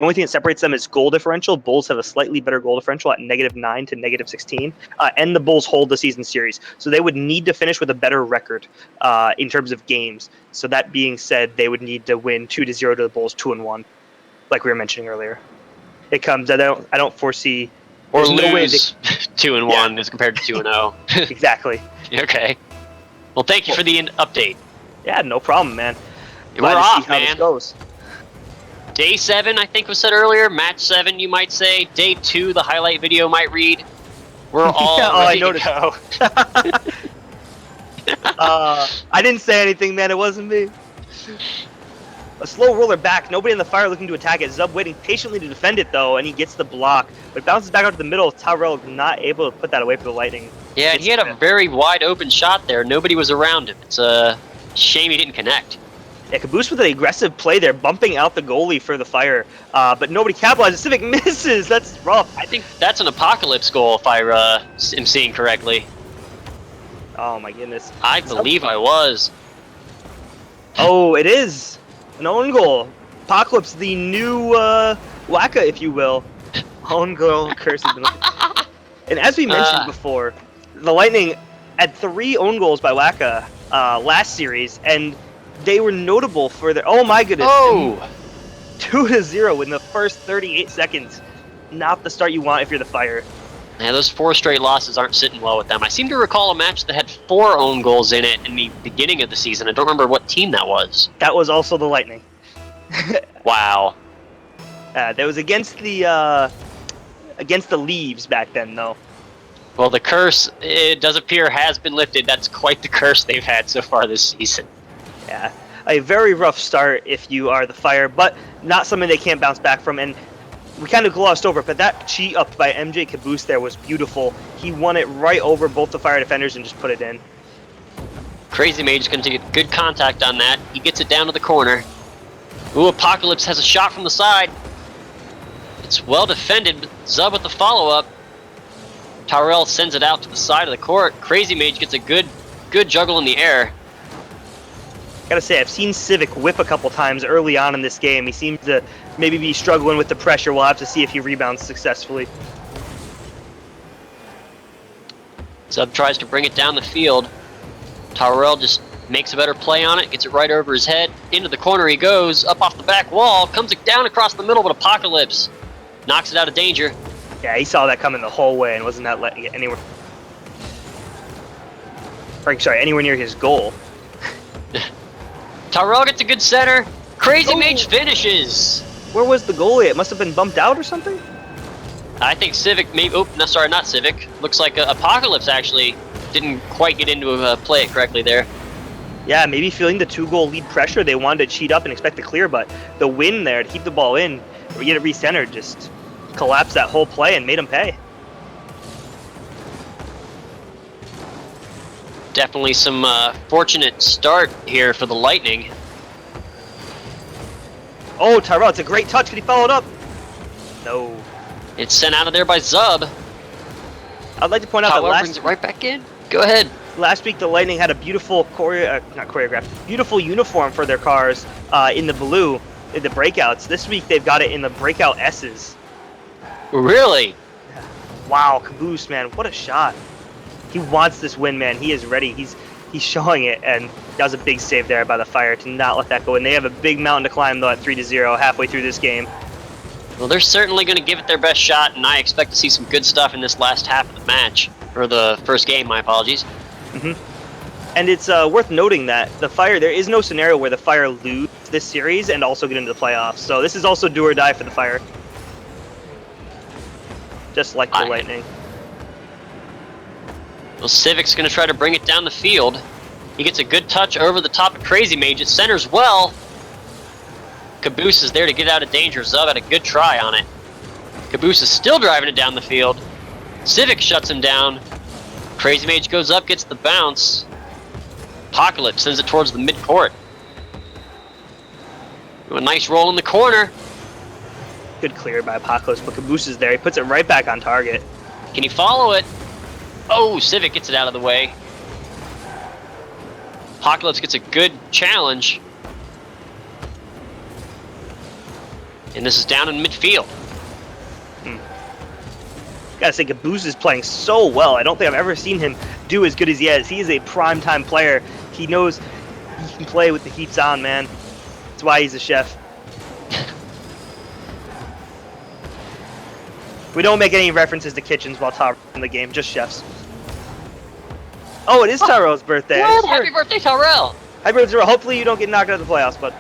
The only thing that separates them is goal differential. Bulls have a slightly better goal differential at -9 to -16, and the Bulls hold the season series. So they would need to finish with a better record in terms of games. So that being said, they would need to win 2-0 to the Bulls, 2-1, like we were mentioning earlier. It comes. I don't foresee. Or There's no way they, lose 2-1 as compared to 2-0. exactly. Okay. Well, thank you for the update. Yeah, no problem, man. We're off, man. This goes. Day 7, I think was said earlier. Match 7, you might say. Day 2, the highlight video might read. We're all ready to go. I didn't say anything, man. It wasn't me. A slow roller back. Nobody in the fire looking to attack it. Zub waiting patiently to defend it, though, and he gets the block. But it bounces back out to the middle. Tyrell not able to put that away for the Lightning. Yeah, and he had a very wide open shot there. Nobody was around him. It's a shame he didn't connect. Yeah, Caboose with an aggressive play there, bumping out the goalie for the fire. But nobody capitalizes. Civic misses. That's rough. I think that's an Apocalypse goal, if I am seeing correctly. Oh, my goodness. I believe I was. Oh, it is. An own goal. Apocalypse, the new Waka, if you will. Own goal curse. And as we mentioned before, the Lightning had 3 own goals by Waka last series, and they were notable for their. Oh my goodness! Oh, 2-0 in the first 38 seconds. Not the start you want if you're the Fire. Yeah, those 4 straight losses aren't sitting well with them. I seem to recall a match that had 4 own goals in it in the beginning of the season. I don't remember what team that was. That was also the Lightning. Wow. That was against the Leaves back then, though. Well, the curse, it does appear, has been lifted. That's quite the curse they've had so far this season. Yeah, a very rough start if you are the Fire, but not something they can't bounce back from. And we kind of glossed over, but that cheat up by MJ Caboose there was beautiful. He won it right over both the Fire defenders and just put it in. Crazy Mage is going to get good contact on that. He gets it down to the corner. Ooh, Apocalypse has a shot from the side. It's well defended. Zub with the follow-up. Tyrell sends it out to the side of the court. Crazy Mage gets a good juggle in the air. Gotta say, I've seen Civic whip a couple times early on in this game. He seems to maybe be struggling with the pressure. We'll have to see if he rebounds successfully. Zub tries to bring it down the field. Tyrell just makes a better play on it, gets it right over his head. Into the corner he goes, up off the back wall, comes it down across the middle, but Apocalypse knocks it out of danger. Yeah, he saw that coming the whole way and wasn't that letting it anywhere. Anywhere near his goal. Tyrell gets a good center. Crazy Mage finishes. Where was the goalie? It must have been bumped out or something? I think Civic maybe. Oh, no, sorry, not Civic. Looks like Apocalypse actually didn't quite get into play it correctly there. Yeah, maybe feeling the 2-goal lead pressure, they wanted to cheat up and expect to clear, but the win there to keep the ball in, or get it recentered, just collapsed that whole play and made them pay. Definitely some fortunate start here for the Lightning. Oh, Tyrell, it's a great touch. Could he follow it up? No. It's sent out of there by Zub. I'd like to point out Tyrell that brings it right back in. Go ahead. Last week, the Lightning had a beautiful beautiful uniform for their cars in the blue, in the breakouts. This week, they've got it in the breakout S's. Really? Wow, Caboose, man, what a shot. He wants this win, man. He is ready. He's showing it, and that was a big save there by the Fire to not let that go. And they have a big mountain to climb, though, at 3-0 halfway through this game. Well, they're certainly going to give it their best shot, and I expect to see some good stuff in this last half of the match. Or the first game, my apologies. And it's worth noting that the Fire, there is no scenario where the Fire lose this series and also get into the playoffs. So this is also do or die for the Fire. Just like the Lightning. Well, Civic's going to try to bring it down the field. He gets a good touch over the top of Crazy Mage. It centers well. Caboose is there to get out of danger. Zub had a good try on it. Caboose is still driving it down the field. Civic shuts him down. Crazy Mage goes up, gets the bounce. Apocalypse sends it towards the midcourt. A nice roll in the corner. Good clear by Apocalypse, but Caboose is there. He puts it right back on target. Can he follow it? Oh, Civic gets it out of the way. Apocalypse gets a good challenge. And this is down in midfield. Gotta say, Caboose is playing so well. I don't think I've ever seen him do as good as he is. He is a prime-time player. He knows he can play with the heats on, man. That's why he's a chef. We don't make any references to kitchens while Tyrell's in the game, just chefs. Oh, it is Tyrell's birthday. What? Happy birthday, Tyrell! Happy birthday, Tyrell. Hopefully you don't get knocked out of the playoffs, but...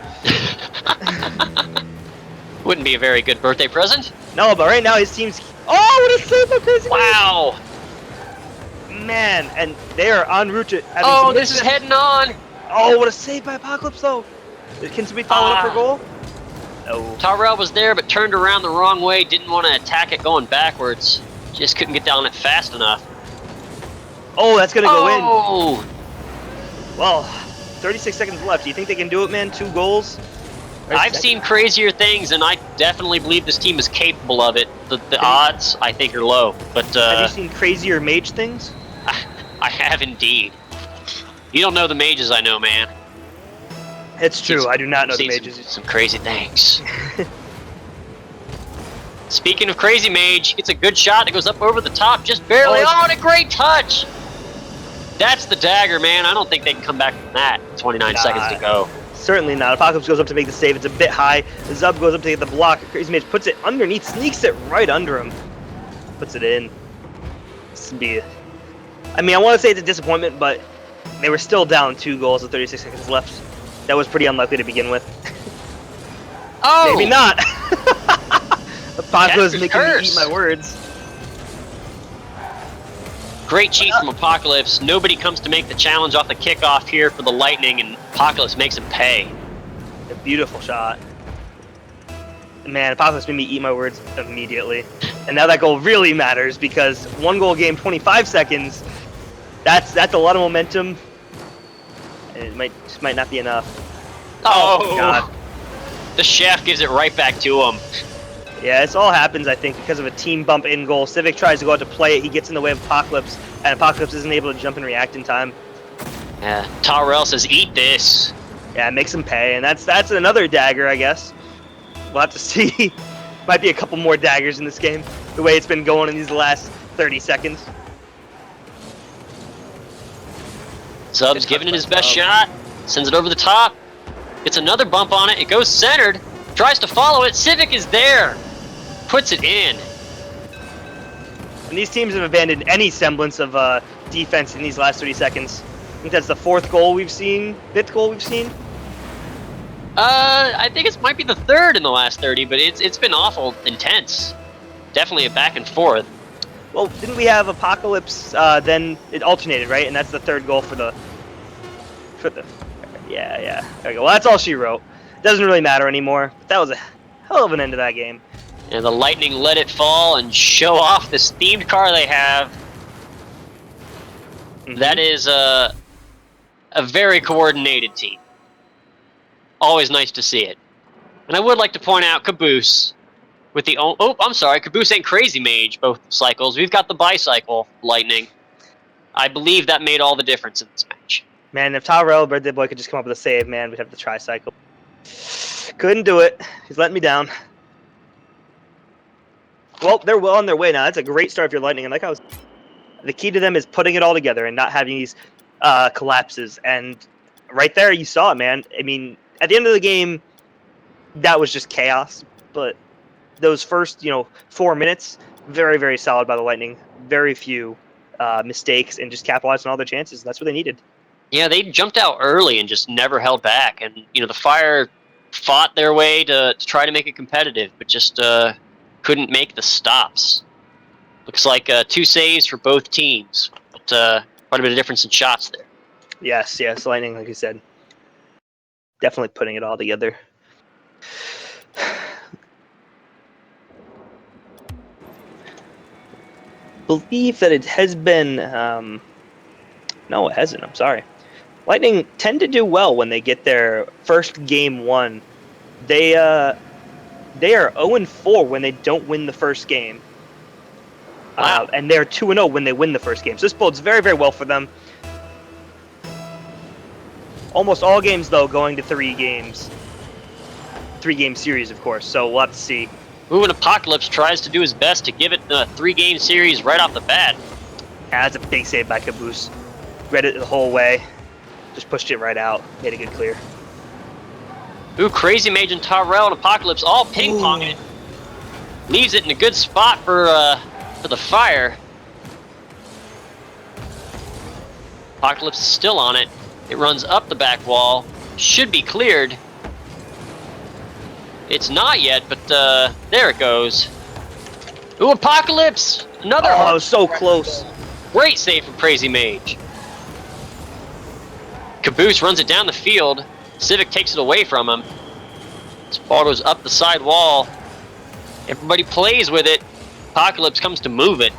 Wouldn't be a very good birthday present. No, but right now his team's... Oh, what a save by Crazy Man. Wow! Man, and they are en route to... Oh, this is heading on! Oh, what a save by Apocalypse, though. Can somebody follow up for goal? No. Tyrell was there, but turned around the wrong way, didn't want to attack it going backwards. Just couldn't get down it fast enough. Oh, that's going to go in. Oh! Well, 36 seconds left. Do you think they can do it, man? 2 goals? I've seen crazier things, and I definitely believe this team is capable of it. The odds, I think, are low. But have you seen crazier mage things? I have indeed. You don't know the mages I know, man. It's true. I do not know the mages. Some crazy things. Speaking of crazy mage, gets a good shot. It goes up over the top, just barely. Oh, and a great touch. That's the dagger, man. I don't think they can come back from that. 29 seconds to go. Certainly not. Apocalypse goes up to make the save. It's a bit high. Zub goes up to get the block. Crazy Mage puts it underneath, sneaks it right under him. Puts it in. This would be... I mean, I want to say it's a disappointment, but they were still down 2 goals with 36 seconds left. That was pretty unlikely to begin with. Oh! Maybe not. Apocalypse making me eat my words. Great cheat from Apocalypse. Nobody comes to make the challenge off the kickoff here for the Lightning, and Apocalypse makes him pay. A beautiful shot. Man, Apocalypse made me eat my words immediately. And now that goal really matters because 1 goal game, 25 seconds. That's a lot of momentum. And it just might not be enough. Oh, God. The chef gives it right back to him. Yeah, this all happens, I think, because of a team bump in goal. Civic tries to go out to play it. He gets in the way of Apocalypse, and Apocalypse isn't able to jump and react in time. Yeah, Tyrell says, eat this. Yeah, it makes him pay, and that's another dagger, I guess. We'll have to see. Might be a couple more daggers in this game, the way it's been going in these last 30 seconds. Zub's giving it his best shot. Sends it over the top. Gets another bump on it. It goes centered. Tries to follow it. Civic is there. Puts it in. And these teams have abandoned any semblance of defense in these last 30 seconds. I think that's the 4th goal we've seen, 5th goal we've seen. I think it might be the 3rd in the last 30, but it's been awful intense. Definitely a back and forth. Well, didn't we have Apocalypse? Then it alternated, right? And that's the 3rd goal for the. Yeah. There we go. Well, that's all she wrote. Doesn't really matter anymore. But that was a hell of an end to that game. And the Lightning let it fall and show off this themed car they have. That is a very coordinated team. Always nice to see it. And I would like to point out Caboose with the... Oh, I'm sorry. Caboose and Crazy Mage, both cycles. We've got the bicycle Lightning. I believe that made all the difference in this match. Man, if Tyrell, Birthday Boy, could just come up with a save, man, we'd have the tricycle. Couldn't do it. He's letting me down. Well, they're well on their way now. That's a great start if you're Lightning. And like I was... The key to them is putting it all together and not having these collapses. And right there, you saw it, man. I mean, at the end of the game, that was just chaos. But those first, 4 minutes, very, very solid by the Lightning. Very few mistakes and just capitalized on all their chances. That's what they needed. Yeah, they jumped out early and just never held back. And, the Fire fought their way to try to make it competitive, but just couldn't make the stops. Looks like 2 saves for both teams, but quite a bit of difference in shots there. Yes, Lightning, like you said. Definitely putting it all together. Believe that it has been... no, it hasn't. I'm sorry. Lightning tend to do well when they get their first game won. They are 0-4 when they don't win the first game. Wow. And they're 2-0 when they win the first game. So this bodes very, very well for them. Almost all games, though, going to 3 games. 3-game series, of course. So we'll have to see. Ooh, and Apocalypse tries to do his best to give it the 3-game series right off the bat. Yeah, that's a big save by Caboose. Read it the whole way. Just pushed it right out. Made a good clear. Ooh, Crazy Mage and Tyrell and Apocalypse all ping-ponging it. Leaves it in a good spot for the fire. Apocalypse is still on it. It runs up the back wall. Should be cleared. It's not yet, but there it goes. Ooh, Apocalypse! Another Oh, I was so close. Great save from Crazy Mage. Caboose runs it down the field. Civic takes it away from him. This ball goes up the side wall. Everybody plays with it. Apocalypse comes to move it.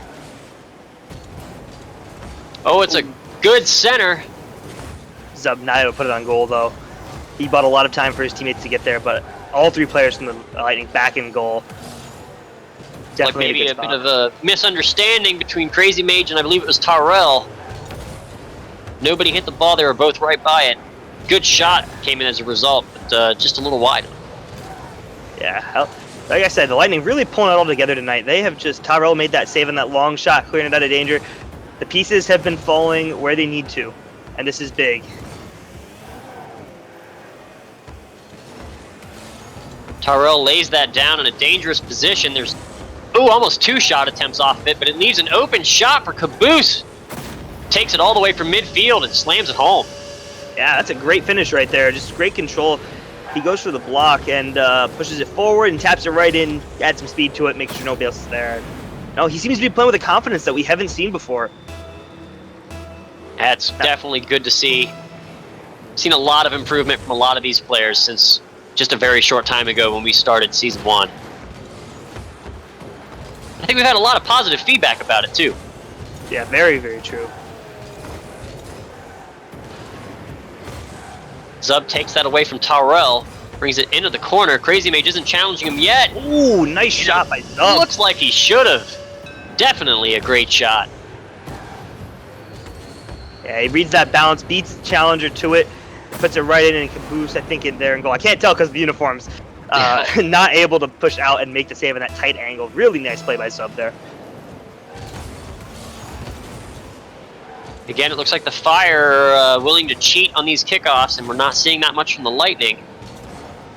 Oh, it's a good center. Zub not able to put it on goal, though. He bought a lot of time for his teammates to get there, but all 3 players from the Lightning back in goal. Definitely Like maybe a a good bit spot. of a misunderstanding between Crazy Mage and I believe it was Tyrell. Nobody hit the ball. They were both right by it. Good shot came in as a result, but just a little wide. Yeah, like I said, the Lightning really pulling it all together tonight. They have just, Tyrell made that save on that long shot, clearing it out of danger. The pieces have been falling where they need to, and this is big. Tyrell lays that down in a dangerous position. There's, almost 2 shot attempts off of it, but it leaves an open shot for Caboose. Takes it all the way from midfield and slams it home. Yeah, that's a great finish right there. Just great control. He goes for the block and pushes it forward and taps it right in, adds some speed to it, makes sure nobody else is there. No, he seems to be playing with a confidence that we haven't seen before. That's definitely good to see. Seen a lot of improvement from a lot of these players since just a very short time ago when we started Season 1. I think we've had a lot of positive feedback about it, too. Yeah, very, very true. Zub takes that away from Tyrell, brings it into the corner. Crazy Mage isn't challenging him yet. Ooh, nice shot by Zub. Looks like he should have. Definitely a great shot. Yeah, he reads that bounce, beats the challenger to it, puts it right in, and Caboose, I think, in there and goal. I can't tell because of the uniforms. Not able to push out and make the save in that tight angle. Really nice play by Zub there. Again, it looks like the Fire are willing to cheat on these kickoffs, and we're not seeing that much from the Lightning.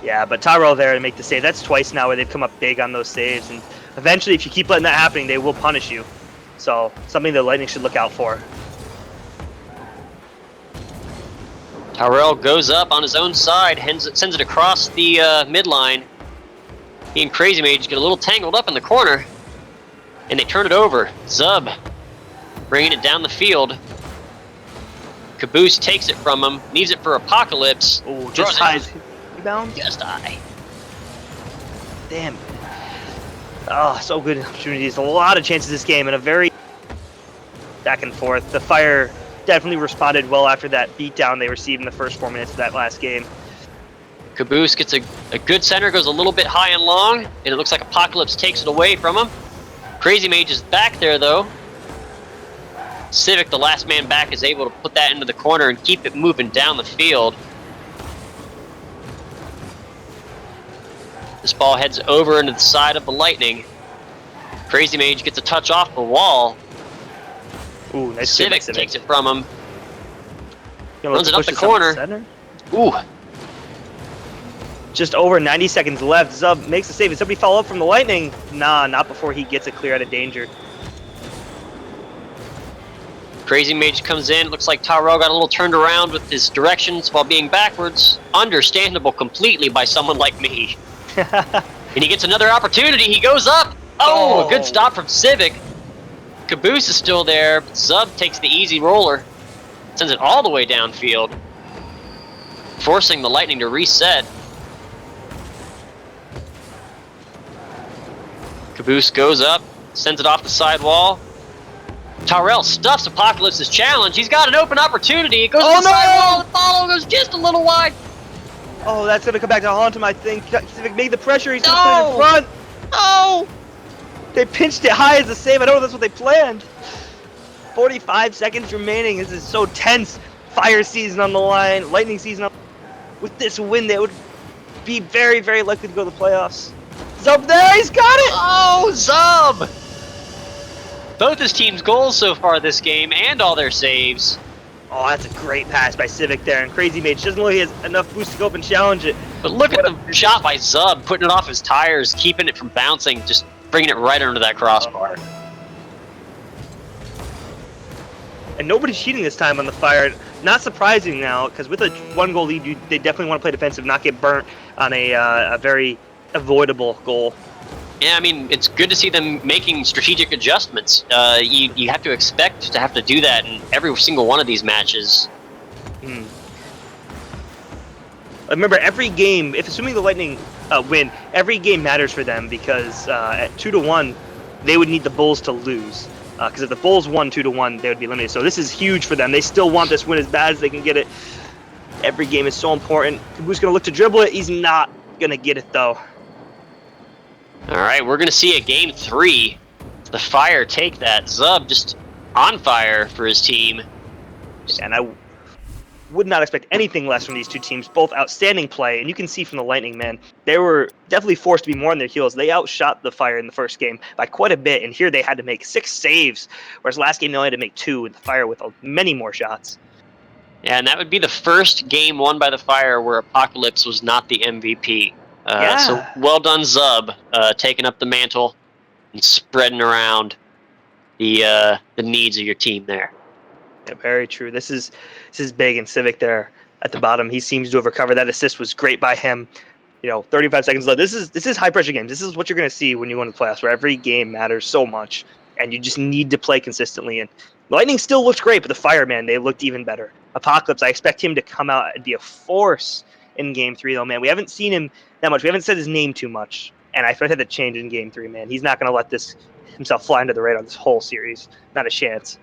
Yeah, but Tyrell there to make the save. That's twice now where they've come up big on those saves, and eventually, if you keep letting that happening, they will punish you. So, something the Lightning should look out for. Tyrell goes up on his own side, sends it across the midline. He and Crazy Mage get a little tangled up in the corner, and they turn it over. Zub bringing it down the field. Caboose takes it from him, leaves it for Apocalypse. Oh, just high rebound. Just high. Damn. Oh, so good opportunities. A lot of chances this game, and a very back and forth. The Fire definitely responded well after that beatdown they received in the first 4 minutes of that last game. Caboose gets a good center, goes a little bit high and long, and it looks like Apocalypse takes it away from him. Crazy Mage is back there, though. Civic, the last man back, is able to put that into the corner and keep it moving down the field. This ball heads over into the side of the Lightning. Crazy Mage gets a touch off the wall. Ooh, nice Civic save by takes it from him. Gonna runs it up push the this up corner. center. Ooh, Just over 90 seconds left. Zub makes the save. Did somebody follow up from the Lightning? Nah, not before he gets it clear out of danger. Crazy Mage comes in. Looks like Tyrell got a little turned around with his directions while being backwards. Understandable completely by someone like me. And he gets another opportunity. He goes up. Oh, a good stop from Civic. Caboose is still there. But Zub takes the easy roller. Sends it all the way downfield. Forcing the Lightning to reset. Caboose goes up. Sends it off the side wall. Tyrell stuffs Apocalypse's challenge. He's got an open opportunity. It goes to the side wall. The follow goes just a little wide. Oh, that's going to come back to haunt him, I think. Civic made the pressure. He's going to put it in front. No! They pinched it high as a save. I don't know if that's what they planned. 45 seconds remaining. This is so tense. Fire season on the line. Lightning season on. With this win, they would be very, very likely to go to the playoffs. Zub there, he's got it! Oh, Zub! Both his team's goals so far this game and all their saves. Oh, that's a great pass by Civic there, and Crazy Mage doesn't look like he has enough boost to go up and challenge it. But look at the shot by Zub, putting it off his tires, keeping it from bouncing, just bringing it right under that crossbar. And nobody's cheating this time on the Fire. Not surprising now, because with a 1-goal lead, they definitely want to play defensive, not get burnt on a very avoidable goal. Yeah, I mean, it's good to see them making strategic adjustments. You have to expect to have to do that in every single one of these matches. Remember, every game, if assuming the Lightning win, every game matters for them, because at 2-1, they would need the Bulls to lose. Because if the Bulls won 2-1, they would be eliminated. So this is huge for them. They still want this win as bad as they can get it. Every game is so important. Who's going to look to dribble it? He's not going to get it, though. All right, we're going to see a game 3. The Fire take that. Zub just on fire for his team. And I would not expect anything less from these two teams. Both outstanding play. And you can see from the Lightning, man, they were definitely forced to be more on their heels. They outshot the Fire in the first game by quite a bit. And here they had to make 6 saves, whereas last game they only had to make 2, and the Fire with many more shots. Yeah, and that would be the first game won by the Fire where Apocalypse was not the MVP. So well done, Zub, taking up the mantle and spreading around the needs of your team there. Yeah, very true. This is big, and Civic there at the bottom. He seems to have recovered. That assist was great by him. 35 seconds left. This is high pressure games. This is what you're going to see when you go into the playoffs, where every game matters so much, and you just need to play consistently. And Lightning still looked great, but the Fire, man, they looked even better. Apocalypse, I expect him to come out and be a force in Game 3, though, man. We haven't seen him that much. We haven't said his name too much, and I expect that to change in Game 3, man. He's not going to let himself fly under the radar this whole series. Not a chance.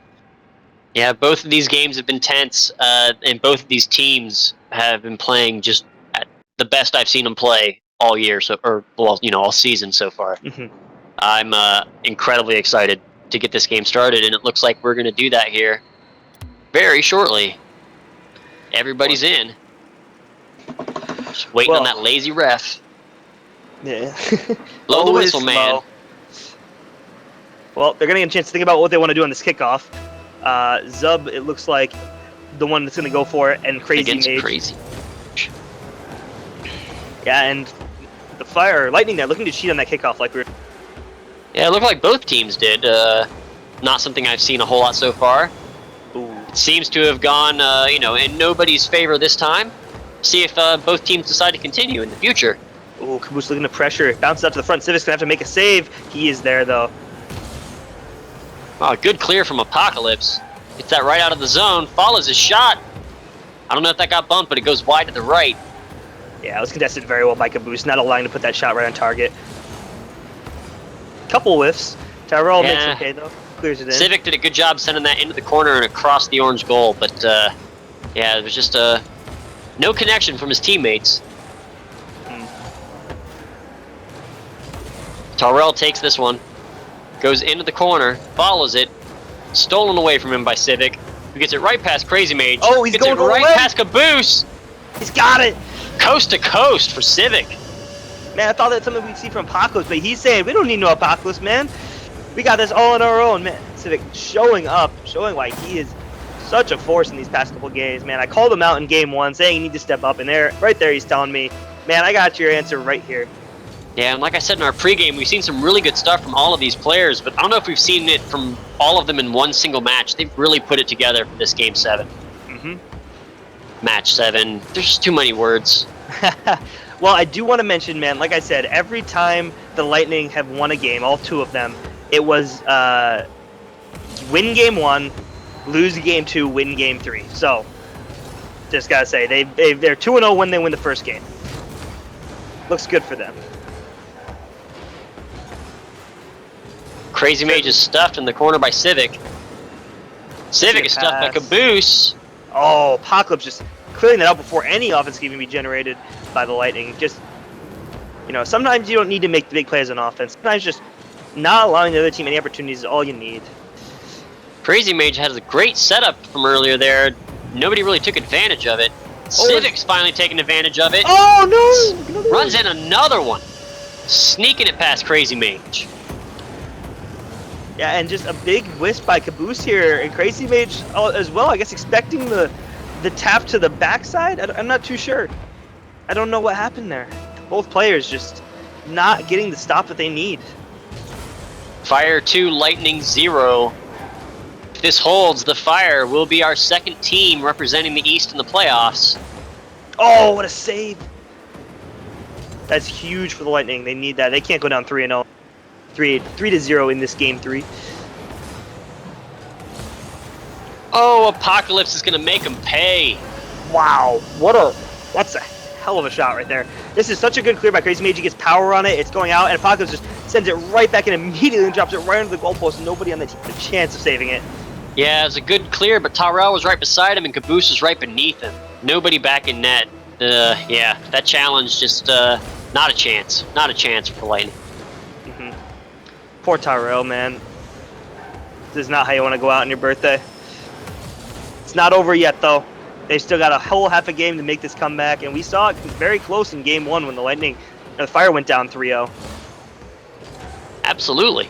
Yeah, both of these games have been tense, and both of these teams have been playing just at the best I've seen them play all year, all season so far. Mm-hmm. I'm incredibly excited to get this game started, and it looks like we're going to do that here very shortly. Everybody's in. Just waiting on that lazy ref. Yeah. Blow the whistle, man. Well, they're going to get a chance to think about what they want to do on this kickoff. Zub, it looks like the one that's going to go for it, and Crazy Mage. Crazy. Yeah, and the Lightning there looking to cheat on that kickoff like we were. Yeah, it looked like both teams did. Not something I've seen a whole lot so far. Ooh. It seems to have gone, in nobody's favor this time. See if both teams decide to continue in the future. Ooh, Caboose looking to pressure. It bounces out to the front. Civic's going to have to make a save. He is there, though. Oh, good clear from Apocalypse. Gets that right out of the zone. Follows his shot. I don't know if that got bumped, but it goes wide to the right. Yeah, it was contested very well by Caboose, not allowing to put that shot right on target. Couple whiffs. Tyrell makes it okay, though. Clears it in. Civic did a good job sending that into the corner and across the orange goal, but it was just no connection from his teammates. Tyrell takes this one, goes into the corner, follows it, stolen away from him by Civic, who gets it right past Crazy Mage. Oh, he's going right past Caboose. He's got it. Coast to coast for Civic. Man, I thought that's something we'd see from Apocalypse, but he's saying we don't need no Apocalypse, man. We got this all on our own, man. Civic showing up, showing why he is such a force in these past couple games, man. I called him out in Game 1, saying you need to step up, and right there he's telling me, man, I got your answer right here. Yeah, and like I said in our pregame, we've seen some really good stuff from all of these players, but I don't know if we've seen it from all of them in one single match. They've really put it together for this Game 7. Mm-hmm. Match 7. There's just too many words. Well, I do want to mention, man, like I said, every time the Lightning have won a game, all 2 of them, it was win Game 1, lose Game 2, win Game 3. So, just gotta say, they're 2-0 when they win the first game. Looks good for them. Crazy Mage is stuffed in the corner by Civic. Civic is stuffed by Caboose. Oh, Apocalypse just clearing that out before any offense can even be generated by the Lightning. Just, sometimes you don't need to make the big plays on offense. Sometimes just not allowing the other team any opportunities is all you need. Crazy Mage has a great setup from earlier there. Nobody really took advantage of it. Civic's finally taking advantage of it. Oh no! Another Runs one. in another one. Sneaking it past Crazy Mage. Yeah, and just a big wisp by Caboose here, and Crazy Mage as well. I guess expecting the tap to the backside. I'm not too sure. I don't know what happened there. Both players just not getting the stop that they need. Fire 2, Lightning 0. If this holds, the Fire will be our second team representing the East in the playoffs. Oh, what a save! That's huge for the Lightning. They need that. They can't go down 3-0. 3-0 in this game 3. Oh, Apocalypse is going to make them pay. Wow, that's a hell of a shot right there. This is such a good clear by Crazy Mage. He gets power on it. It's going out, and Apocalypse just sends it right back and immediately drops it right under the goalpost. Nobody on the team has a chance of saving it. Yeah, it was a good clear, but Tyrell was right beside him, and Caboose was right beneath him. Nobody back in net. Yeah, that challenge just not a chance. Not a chance for the Lightning. Poor Tyrell, man. This is not how you want to go out on your birthday. It's not over yet, though. They've still got a whole half a game to make this comeback, and we saw it very close in Game 1 when the Fire went down 3-0. Absolutely.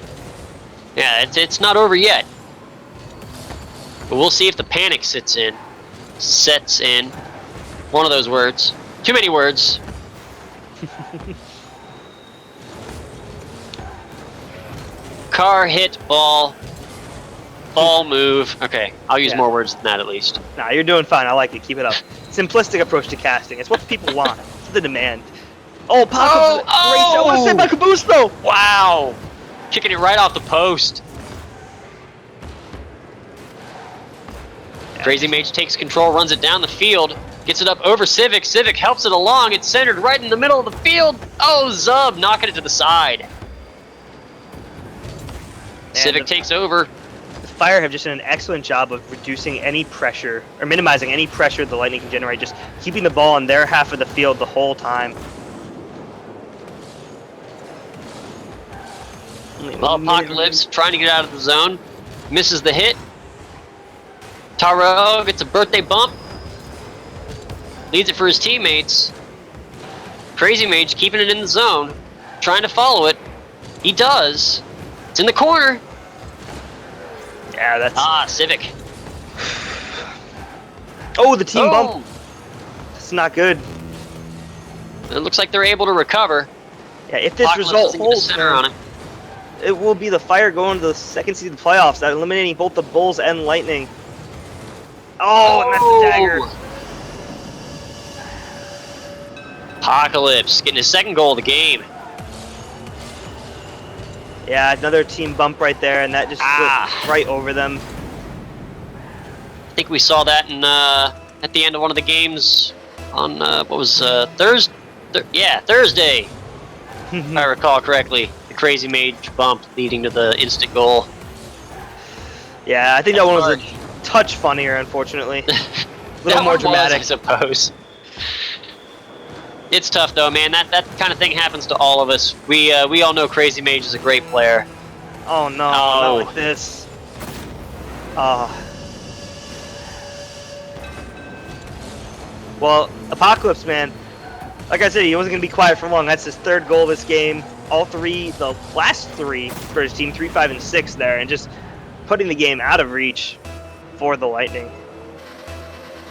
Yeah, it's not over yet. But we'll see if the panic sets in. One of those words. Too many words. Car hit, ball move. Okay, I'll use more words than that at least. Nah, you're doing fine. I like it. Keep it up. Simplistic approach to casting. It's what the people want. It's the demand. Oh, Paco! Oh! What a save by Caboose, though! Wow! Kicking it right off the post. Crazy Mage takes control, runs it down the field, gets it up over Civic. Civic helps it along. It's centered right in the middle of the field. Oh, Zub knocking it to the side. Civic takes over. The Fire have just done an excellent job of reducing any pressure, or minimizing any pressure the Lightning can generate, just keeping the ball on their half of the field the whole time. Well, Apocalypse trying to get out of the zone. Misses the hit. Taro gets a birthday bump. Leads it for his teammates. Crazy Mage keeping it in the zone. Trying to follow it. He does. It's in the corner. Yeah, that's... Civic. Oh, the team bump. That's not good. It looks like they're able to recover. Yeah, if this result holds, it will be the Fire going to the second seed of the playoffs, that eliminating both the Bulls and Lightning. Oh, and that's the dagger. Apocalypse getting his second goal of the game. Yeah, another team bump right there, and that just goes right over them. I think we saw that in at the end of one of the games on what was Thursday. Thursday, if I recall correctly. The Crazy Mage bump leading to the instant goal. Yeah, I think that one was a touch funnier, unfortunately. A little more dramatic, I suppose. It's tough though, man. That kind of thing happens to all of us. We all know Crazy Mage is a great player. Oh no, not like this. Well, Apocalypse, man. Like I said, he wasn't gonna be quiet for long. That's his third goal of this game. The last three for his team, 3, 5, and 6 there, and just putting the game out of reach for the Lightning.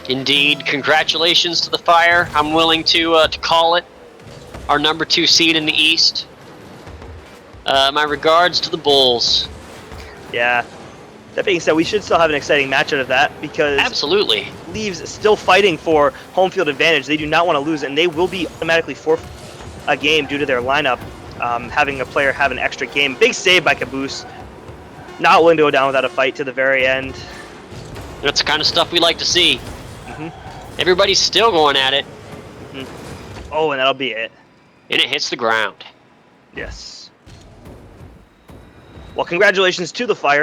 Indeed, congratulations to the Fire. I'm willing to call it our number 2 seed in the East. My regards to the Bulls. Yeah. That being said, we should still have an exciting match out of that because absolutely, Leaves still fighting for home field advantage. They do not want to lose, and they will be automatically forfeit a game due to their lineup having a player have an extra game. Big save by Caboose. Not willing to go down without a fight to the very end. That's the kind of stuff we like to see. Everybody's still going at it. Oh, and that'll be it. And it hits the ground. Yes. Well, congratulations to the Fire.